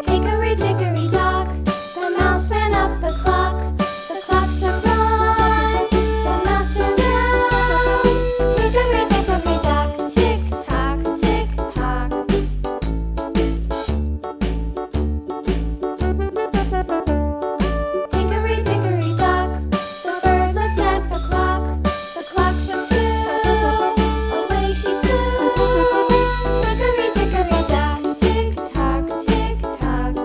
Hickory dickory dock, the mouse ran up the clock. The clock struck one, the mouse ran down. Hickory dickory dock, tick tock, tick tock. Hickory dickory dock, the bird looked at the clock. The clock struck two, away she flew. Hickory dickory dock, tick tock, tick tock.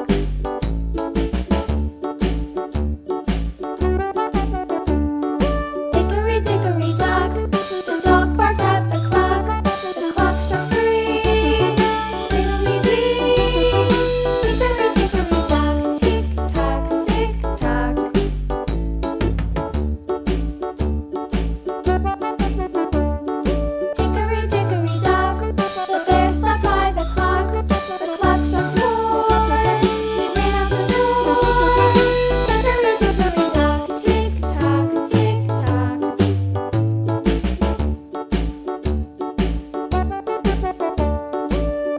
Hickory dickory dock, the dog barked at the clock. The clock struck three, fiddly-dee. Hickory dickory dock, tick tock, tick tock. Hickory dickory dock, the bear sat by the clock. The clock struck four, he ran out the door. Hickory dickory dock, tick tock, tick tock.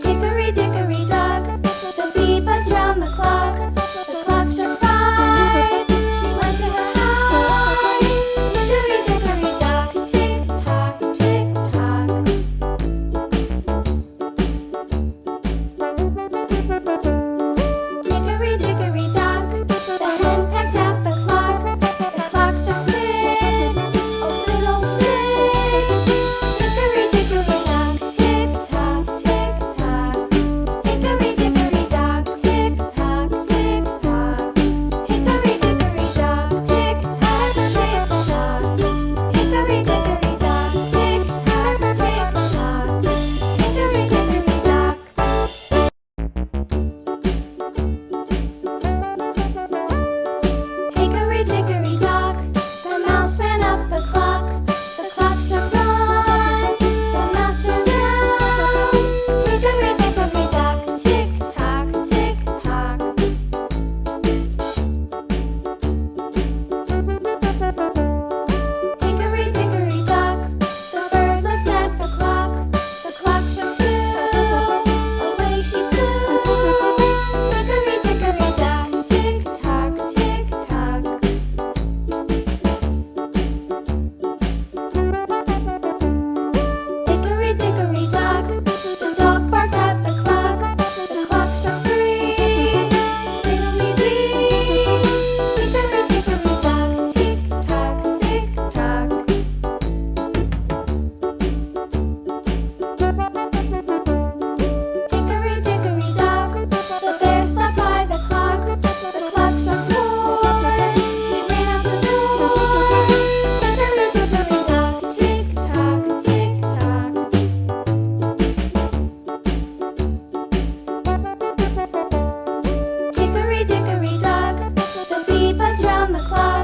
Hickory dickory dock, the bee buzzed round the clock. The clock struck five, she went to her hive. Hickory dickory dock, tick tock, tick tock. Hickory dickory dock, the hen pecked at the clock. The clock struck six, oh fiddlesticks. Hickory dickory dock, tick tock, tick tock. Hickory dickory dock, tick tock, tick tock. Hickory dickory dock, tick tock, tick tock. Hickory dickory dock, tick tock, tick tock. Hickory dickory dock. Hickory dickory dock, the mouse ran up the clock. The clock struck one, the mouse ran down. Hickory dickory dock, tick tock, tick tock. Hickory dickory dock, the bird looked at the clock. The clock struck two, away she flew. Hickory dickory dock, tick tock, tick tock. Hickory dickory dock, the dog barked at the clock. The clock struck three, fiddly-dee. Hickory dickory dock, tick tock, tick tock. Hickory dickory dock, the bear sat by the clock. The clock struck four, he ran out the door. Hickory dickory dock, tick tock, tick tock. Hickory dickory dock, the bee buzzed round the clock.